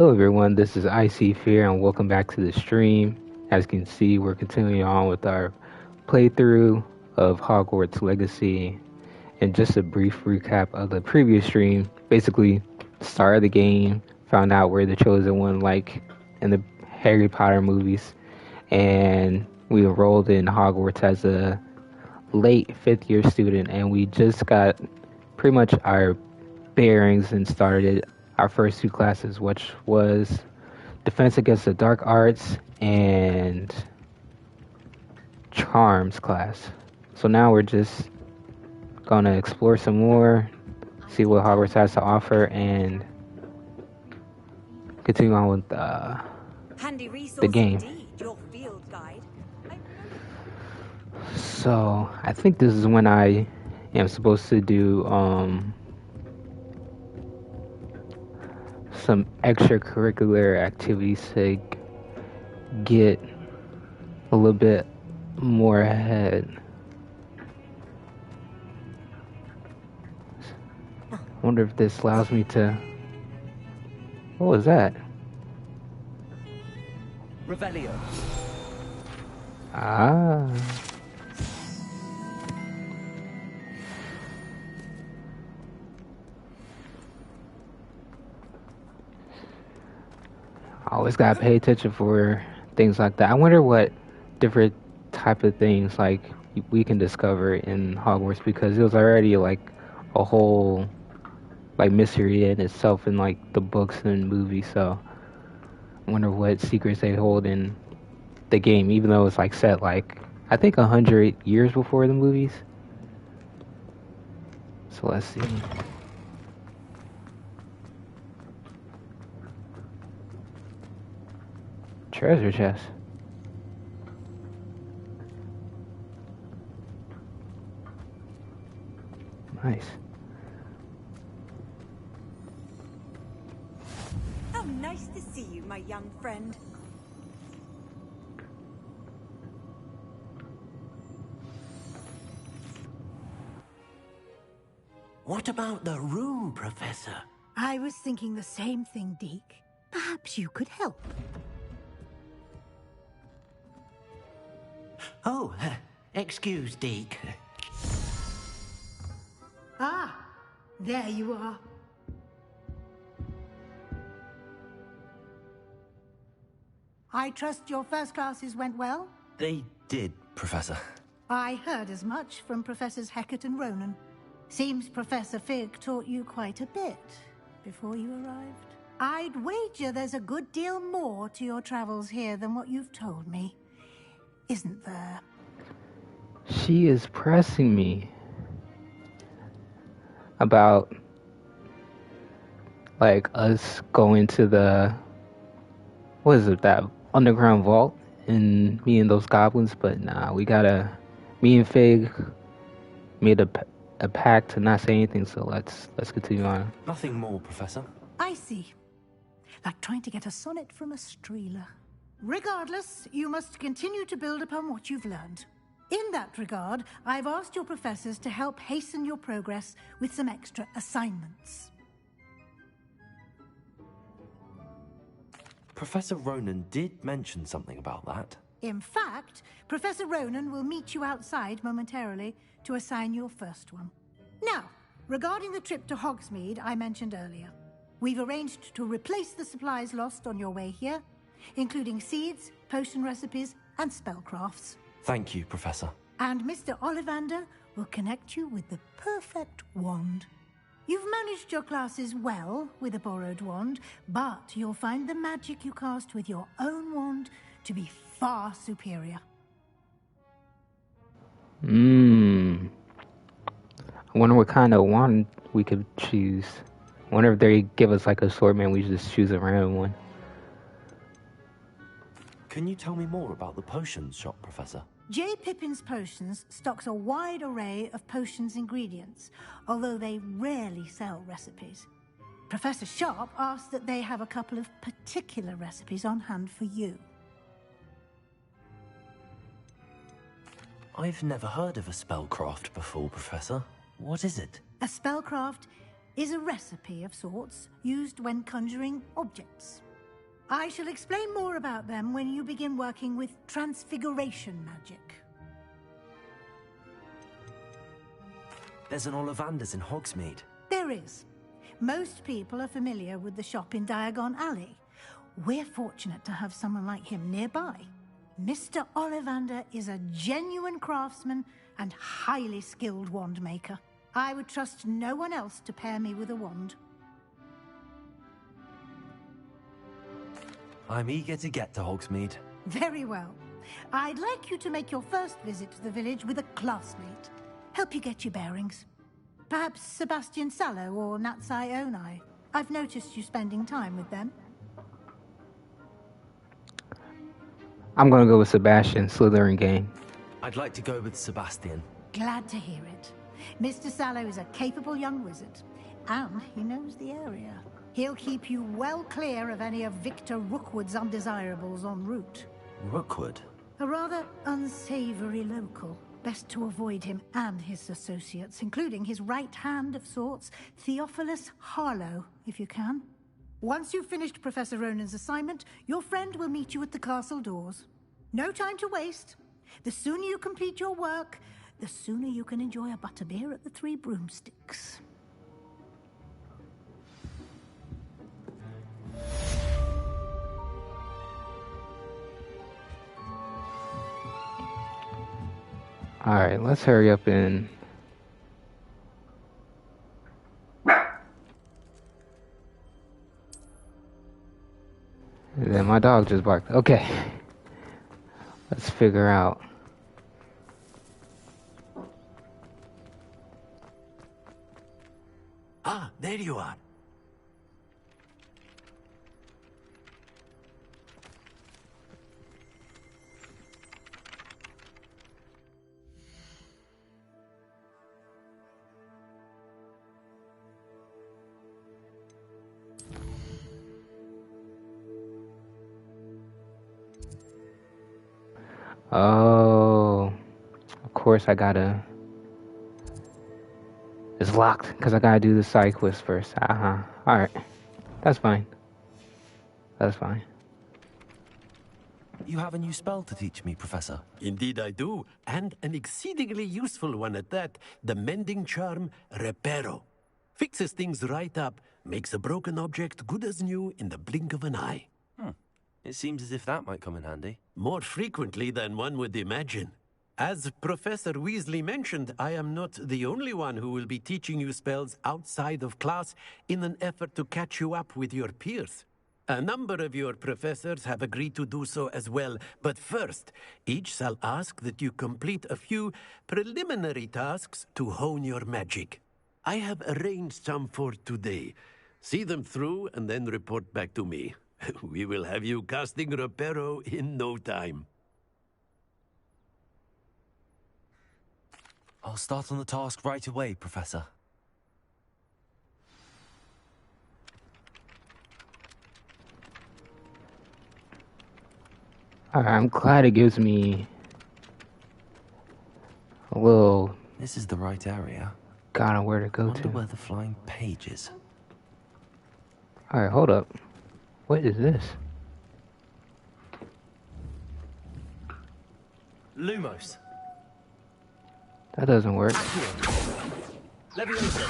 Hello everyone, this is Icy Fear and welcome back to the stream. As you can see, we're continuing on with our playthrough of Hogwarts Legacy. And just a brief recap of the previous stream, basically started the game, found out we're the chosen one like in the Harry Potter movies, and we enrolled in Hogwarts as a late 5th year student, and we just got pretty much our bearings and started our first two classes, which was Defense Against the Dark Arts and Charms class. So now we're just gonna explore some more, see what Hogwarts has to offer, and continue on with the game. Your field guide. So I think this is when I am supposed to do some extracurricular activities to get a little bit more ahead. I wonder if this allows me to... What was that? Revelio. Ah. I always gotta pay attention for things like that. I wonder what different type of things like we can discover in Hogwarts, because it was already like a whole like mystery in itself in like the books and movies. So I wonder what secrets they hold in the game, even though it's like set like I think 100 years before the movies. So let's see. Treasure chest. Nice. How nice to see you, my young friend. What about the room, Professor? I was thinking the same thing, Deke. Perhaps you could help. Oh, excuse, Deke. Ah, there you are. I trust your first classes went well? They did, Professor. I heard as much from Professors Hecat and Ronen. Seems Professor Fig taught you quite a bit before you arrived. I'd wager there's a good deal more to your travels here than what you've told me. Isn't there? She is pressing me about like us going to the, what is it, that underground vault and me and those goblins, but nah, me and Fig made a pact to not say anything, so let's continue on. Nothing more, Professor. I see. Like trying to get a sonnet from a streeler. Regardless, you must continue to build upon what you've learned. In that regard, I've asked your professors to help hasten your progress with some extra assignments. Professor Ronen did mention something about that. In fact, Professor Ronen will meet you outside momentarily to assign your first one. Now, regarding the trip to Hogsmeade I mentioned earlier, we've arranged to replace the supplies lost on your way here, including seeds, potion recipes, and spellcrafts. Thank you, Professor. And Mr. Ollivander will connect you with the perfect wand. You've managed your classes well with a borrowed wand, but you'll find the magic you cast with your own wand to be far superior. I wonder what kind of wand we could choose. I wonder if they give us like an assortment, we just choose a random one. Can you tell me more about the potions shop, Professor? J. Pippin's Potions stocks a wide array of potions ingredients, although they rarely sell recipes. Professor Sharp asked that they have a couple of particular recipes on hand for you. I've never heard of a spellcraft before, Professor. What is it? A spellcraft is a recipe of sorts used when conjuring objects. I shall explain more about them when you begin working with transfiguration magic. There's an Ollivander's in Hogsmeade. There is. Most people are familiar with the shop in Diagon Alley. We're fortunate to have someone like him nearby. Mr. Ollivander is a genuine craftsman and highly skilled wand maker. I would trust no one else to pair me with a wand. I'm eager to get to Hogsmeade. Very well. I'd like you to make your first visit to the village with a classmate. Help you get your bearings. Perhaps Sebastian Sallow or Natsai Onai. I've noticed you spending time with them. I'm gonna go with Sebastian, Slytherin gang. I'd like to go with Sebastian. Glad to hear it. Mr. Sallow is a capable young wizard, and he knows the area. He'll keep you well clear of any of Victor Rookwood's undesirables en route. Rookwood? A rather unsavory local. Best to avoid him and his associates, including his right hand of sorts, Theophilus Harlow, if you can. Once you've finished Professor Ronen's assignment, your friend will meet you at the castle doors. No time to waste. The sooner you complete your work, the sooner you can enjoy a butterbeer at the Three Broomsticks. Alright, let's hurry up and... And then my dog just barked. Okay. Let's figure out. Ah, there you are. Oh, of course I gotta... It's locked, because I gotta do the side quest first. Alright. That's fine. That's fine. You have a new spell to teach me, Professor. Indeed I do, and an exceedingly useful one at that. The mending charm, Reparo. Fixes things right up, makes a broken object good as new in the blink of an eye. It seems as if that might come in handy. More frequently than one would imagine. As Professor Weasley mentioned, I am not the only one who will be teaching you spells outside of class in an effort to catch you up with your peers. A number of your professors have agreed to do so as well, but first, each shall ask that you complete a few preliminary tasks to hone your magic. I have arranged some for today. See them through and then report back to me. We will have you casting Reparo in no time. I'll start on the task right away, Professor. Alright, I'm glad it gives me a little This is the right area. guide on where to go Wonder to. where the flying page is. Alright, hold up. What is this? Lumos. That doesn't work. Leviosa.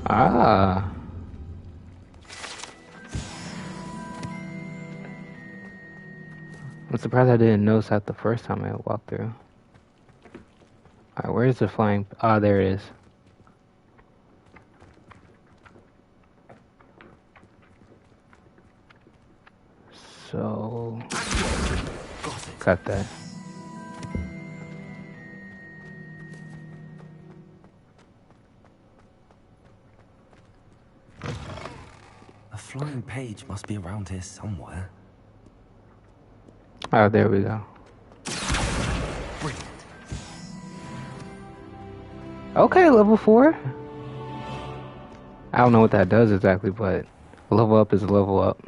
Ah. I'm surprised I didn't notice that the first time I walked through. Alright, where's the flying... Ah, there it is. So... Got that. A flying page must be around here somewhere. Oh, there we go. Brilliant. Okay, level 4. I don't know what that does exactly, but a level up is a level up.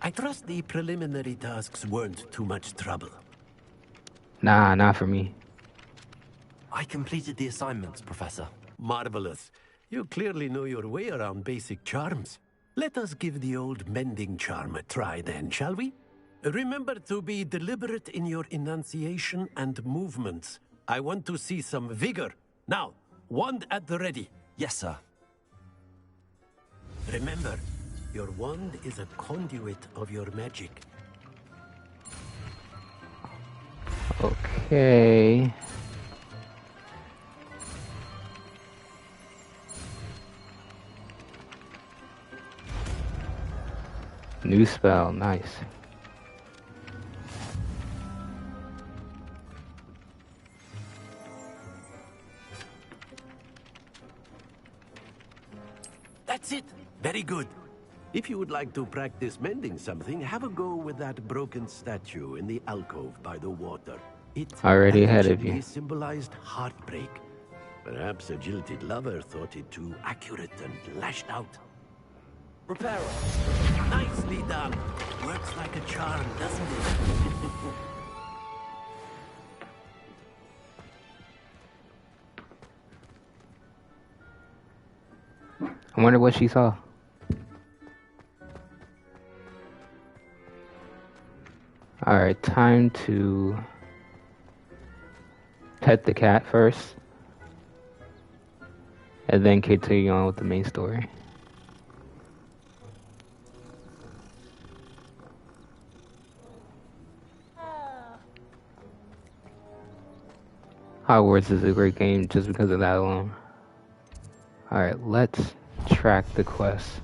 I trust the preliminary tasks weren't too much trouble. Nah, not for me. I completed the assignments, Professor. Marvelous. You clearly know your way around basic charms. Let us give the old mending charm a try then, shall we? Remember to be deliberate in your enunciation and movements. I want to see some vigor. Now, wand at the ready. Yes, sir. Remember, your wand is a conduit of your magic. Okay. New spell, nice. That's it. Very good. If you would like to practice mending something, have a go with that broken statue in the alcove by the water. It Already ahead of you. symbolized heartbreak. Perhaps a jilted lover thought it too accurate and lashed out. Repairer. Nicely done. Works like a charm, doesn't it? I wonder what she saw. Alright, time to pet the cat first. And then continue on with the main story. Hogwarts is a great game just because of that alone. Alright, let's track the quest.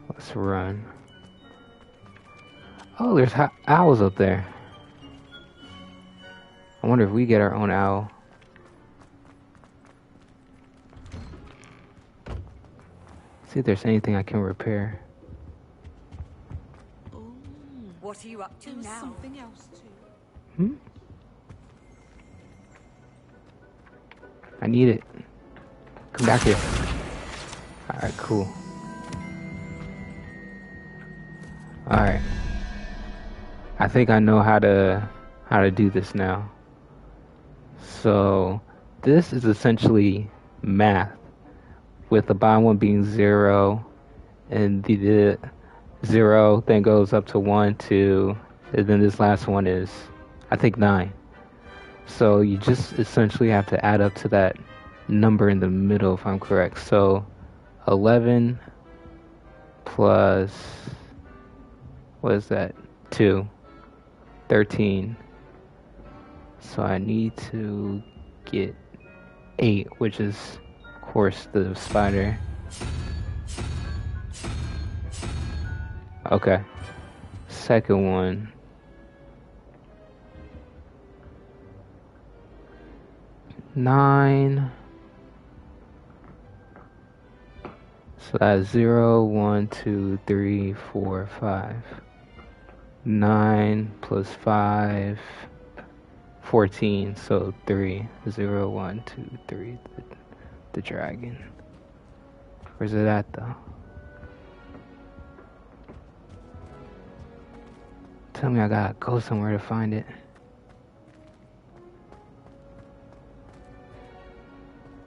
Let's run. Oh, there's owls up there. I wonder if we get our own owl. See if there's anything I can repair. What are you up to now? Something else too. I need it. Come back here. Alright, cool. Alright. I think I know how to do this now. So this is essentially math, with the bottom one being 0, and the 0 then goes up to 1, 2, and then this last one is, I think, 9. So you just essentially have to add up to that number in the middle, if I'm correct. So 11 plus, what is that? 2. 13. So I need to get 8, which is, of course, the spider. Okay. Second one. Nine. So that's 0, 1, 2, 3, 4, 5. 9 plus 5. 14. So 3. 0, 1, 2, 3. The dragon. Where's it at though? Tell me I gotta go somewhere to find it.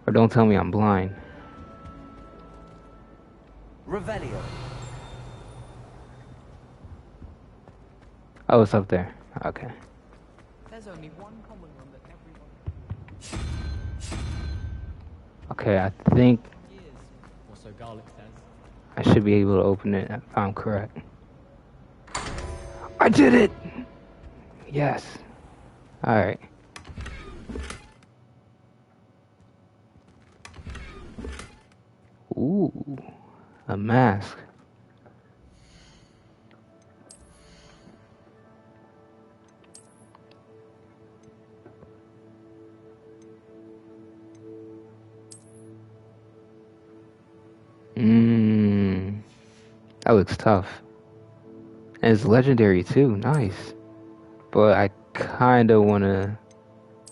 Or don't tell me I'm blind. Revelio. Oh, it's up there. Okay. There's only one common one that everyone Okay, I think is, or so Garlic says. I should be able to open it if I'm correct. I did it! Yes. Alright. Ooh, a mask. That looks tough. And it's legendary too, nice. But I kinda wanna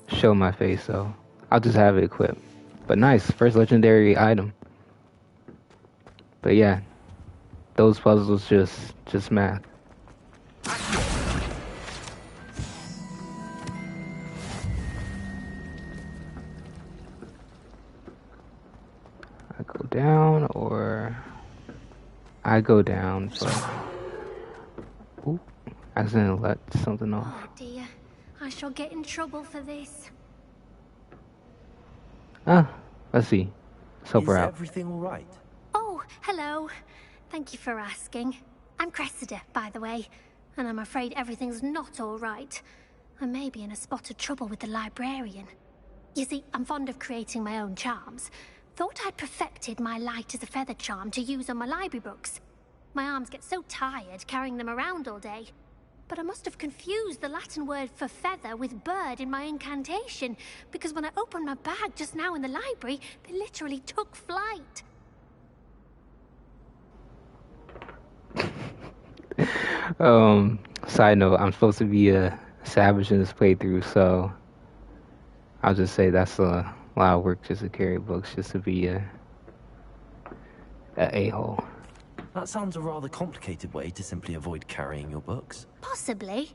show my face, so I'll just have it equipped. But nice, first legendary item. But yeah, those puzzles just math. go down or I go down, but ooh, I accidentally let something off. Oh dear, I shall get in trouble for this. Let's see. Let's help her Is out. everything all right? Oh, hello. Thank you for asking. I'm Cressida, by the way, and I'm afraid everything's not all right. I may be in a spot of trouble with the librarian. You see, I'm fond of creating my own charms. Thought I'd perfected my light as a feather charm to use on my library books. My arms get so tired carrying them around all day. But I must have confused the Latin word for feather with bird in my incantation, because when I opened my bag just now in the library, they literally took flight. Side note, I'm supposed to be a savage in this playthrough, so I'll just say that's a lot of work just to carry books, just to be a a-hole. That sounds a rather complicated way to simply avoid carrying your books. Possibly.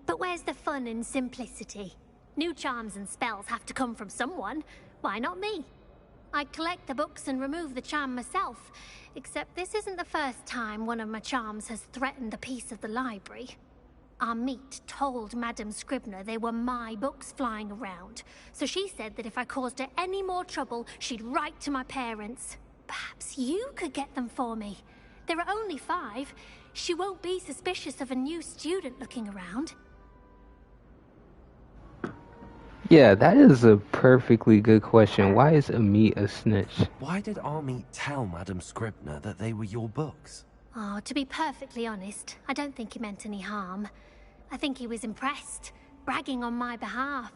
But where's the fun in simplicity? New charms and spells have to come from someone. Why not me? I collect the books and remove the charm myself. Except this isn't the first time one of my charms has threatened a piece of the library. Our meet told Madame Scribner they were my books flying around. So she said that if I caused her any more trouble, she'd write to my parents. Perhaps you could get them for me. There are only 5. She won't be suspicious of a new student looking around. Yeah, that is a perfectly good question. Why is Amit a snitch? Why did Army tell Madame Scribner that they were your books? Oh, to be perfectly honest, I don't think he meant any harm. I think he was impressed, bragging on my behalf.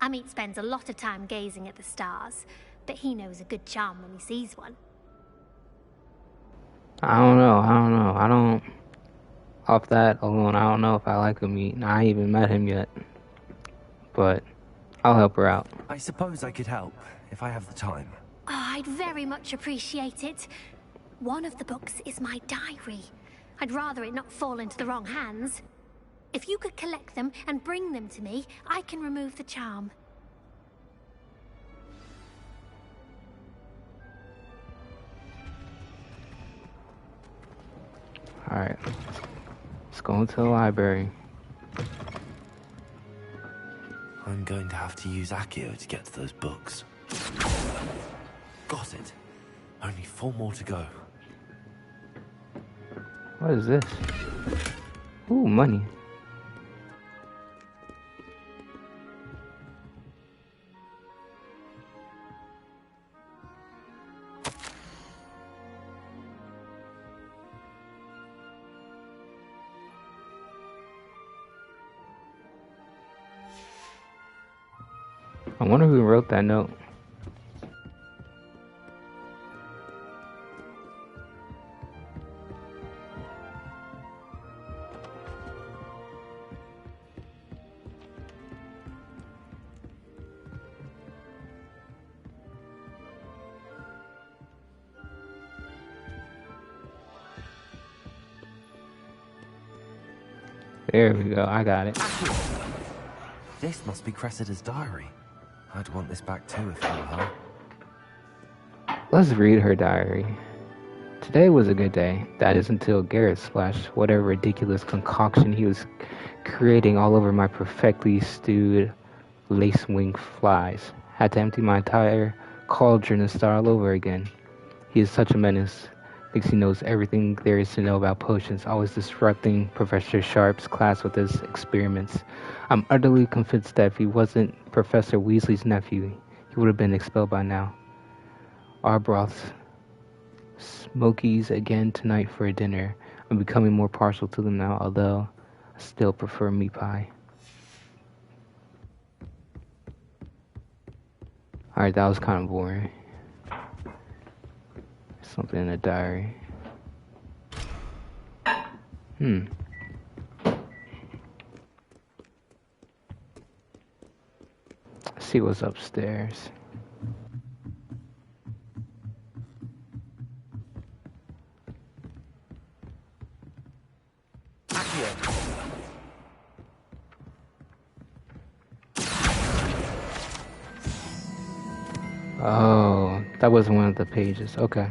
Amit spends a lot of time gazing at the stars, but he knows a good charm when he sees one. I don't know. Off that alone, I don't know if I like Amit. I ain't even met him yet. But I'll help her out. I suppose I could help, if I have the time. Oh, I'd very much appreciate it. One of the books is my diary. I'd rather it not fall into the wrong hands. If you could collect them and bring them to me, I can remove the charm. Alright. Let's go into the library. I'm going to have to use Accio to get to those books. Got it. Only 4 more to go. What is this? Ooh, money. I wonder who wrote that note. There we go, I got it. This must be Cressida's diary. I'd want this back too if I were her. Let's read her diary. Today was a good day. That is until Garrett splashed whatever ridiculous concoction he was creating all over my perfectly stewed lace-wing flies. Had to empty my entire cauldron and start all over again. He is such a menace. Thinks he knows everything there is to know about potions, always disrupting Professor Sharp's class with his experiments. I'm utterly convinced that if he wasn't Professor Weasley's nephew, he would have been expelled by now. Arbroth's Smokies again tonight for dinner. I'm becoming more partial to them now, although I still prefer meat pie. Alright, that was kind of boring. Something in the diary. Let's see what's upstairs. Oh, That wasn't one of the pages. Okay.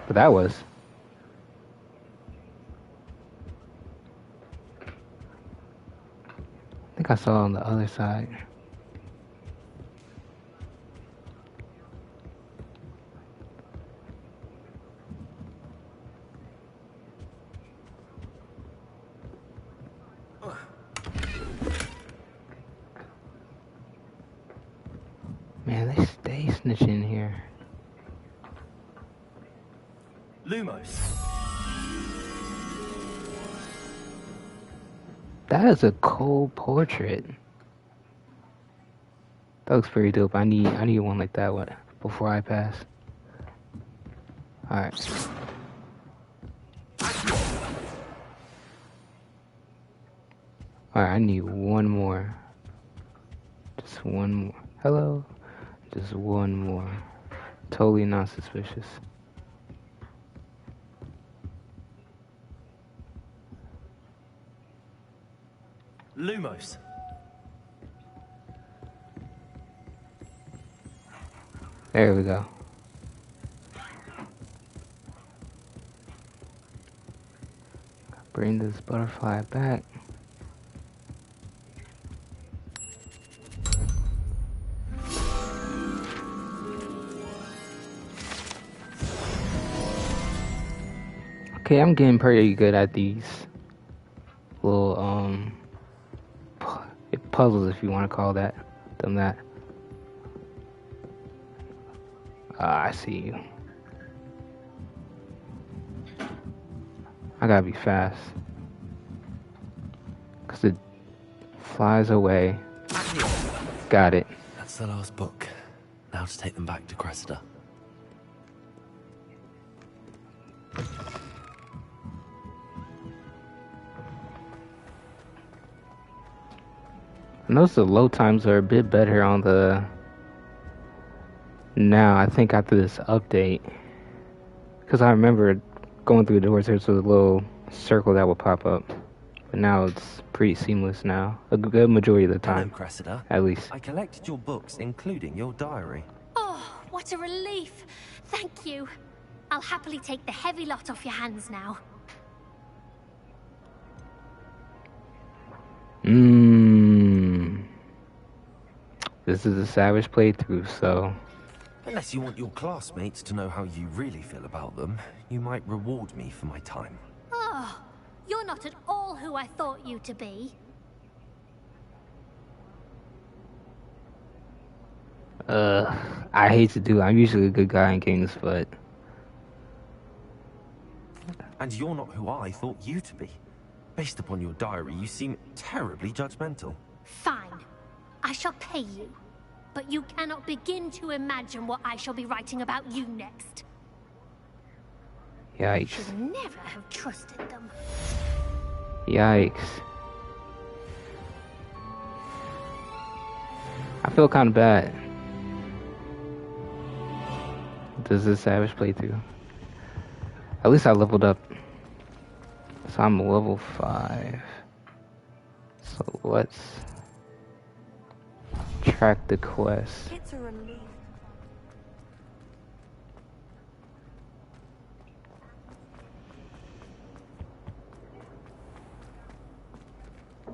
But that was. I think I saw on the other side. Man, they stay snitching here. Lumos. That is a cool portrait. That looks pretty dope. I need one like that one before I pass. Alright. Alright, I need one more. Just one more. Hello? Just one more. Totally not suspicious. Lumos. There we go. Bring this butterfly back. Okay, I'm getting pretty good at these little puzzles, if you want to call them that. I see you. I gotta be fast, cause it flies away. Got it. That's the last book. Now to take them back to Cressida. I notice the load times are a bit better on the now, I think after this update, because I remember going through the doors, there's a little circle that will pop up, but now it's pretty seamless now, a good majority of the time. Hello, Cressida. At least. I collected your books, including your diary. Oh, what a relief. Thank you. I'll happily take the heavy lot off your hands now. This is a savage playthrough, so... Unless you want your classmates to know how you really feel about them, you might reward me for my time. Oh, you're not at all who I thought you to be. I hate to do it. I'm usually a good guy in games, but... And you're not who I thought you to be. Based upon your diary, you seem terribly judgmental. Fine. I shall pay you. But you cannot begin to imagine what I shall be writing about you next. Yikes. Should never have trusted them. Yikes. I feel kind of bad. This is a savage playthrough. At least I leveled up. So I'm level 5. So let's track the quest. It's a relief. I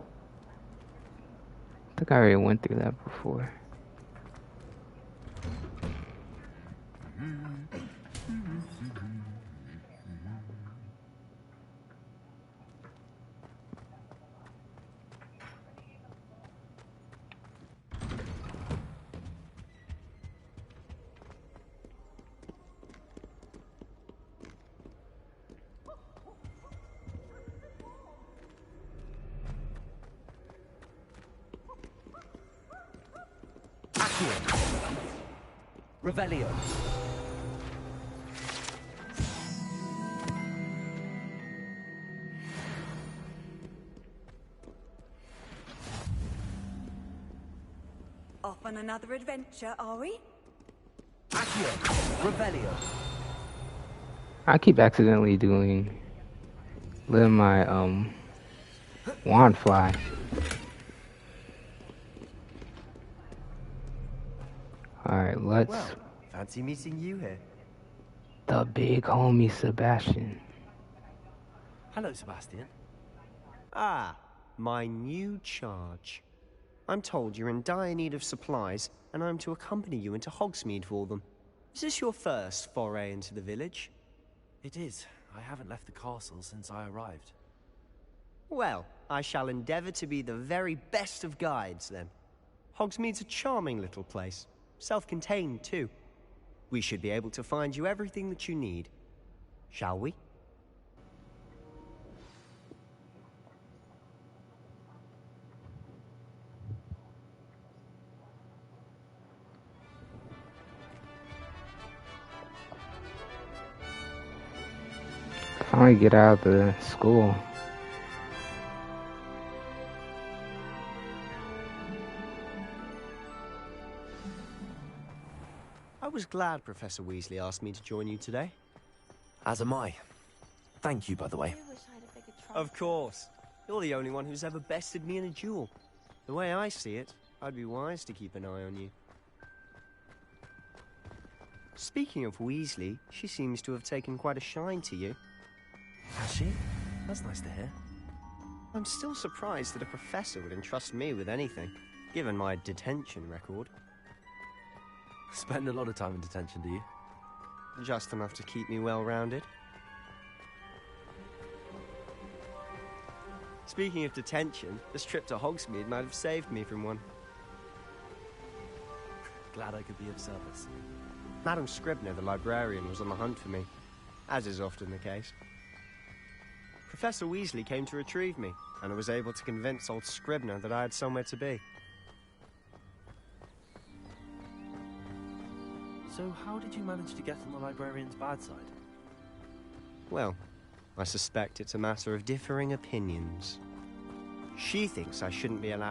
think I already went through that before. Revelio. Off on another adventure, are we? Revelio. I keep accidentally letting my wand fly. Alright, let's Fancy meeting you here. The big homie Sebastian. Hello, Sebastian. Ah, my new charge. I'm told you're in dire need of supplies, and I'm to accompany you into Hogsmeade for them. Is this your first foray into the village? It is. I haven't left the castle since I arrived. Well, I shall endeavour to be the very best of guides, then. Hogsmeade's a charming little place. Self-contained, too. We should be able to find you everything that you need. Shall we? Finally get out of the school. I was glad Professor Weasley asked me to join you today. As am I. Thank you, by the way. Of course. You're the only one who's ever bested me in a duel. The way I see it, I'd be wise to keep an eye on you. Speaking of Weasley, she seems to have taken quite a shine to you. Has she? That's nice to hear. I'm still surprised that a professor would entrust me with anything, given my detention record. Spend a lot of time in detention, do you? Just enough to keep me well-rounded. Speaking of detention, this trip to Hogsmeade might have saved me from one. Glad I could be of service. Madam Scribner, the librarian, was on the hunt for me, as is often the case. Professor Weasley came to retrieve me, and I was able to convince old Scribner that I had somewhere to be. So how did you manage to get on the librarian's bad side? Well, I suspect it's a matter of differing opinions. She thinks I shouldn't be allowed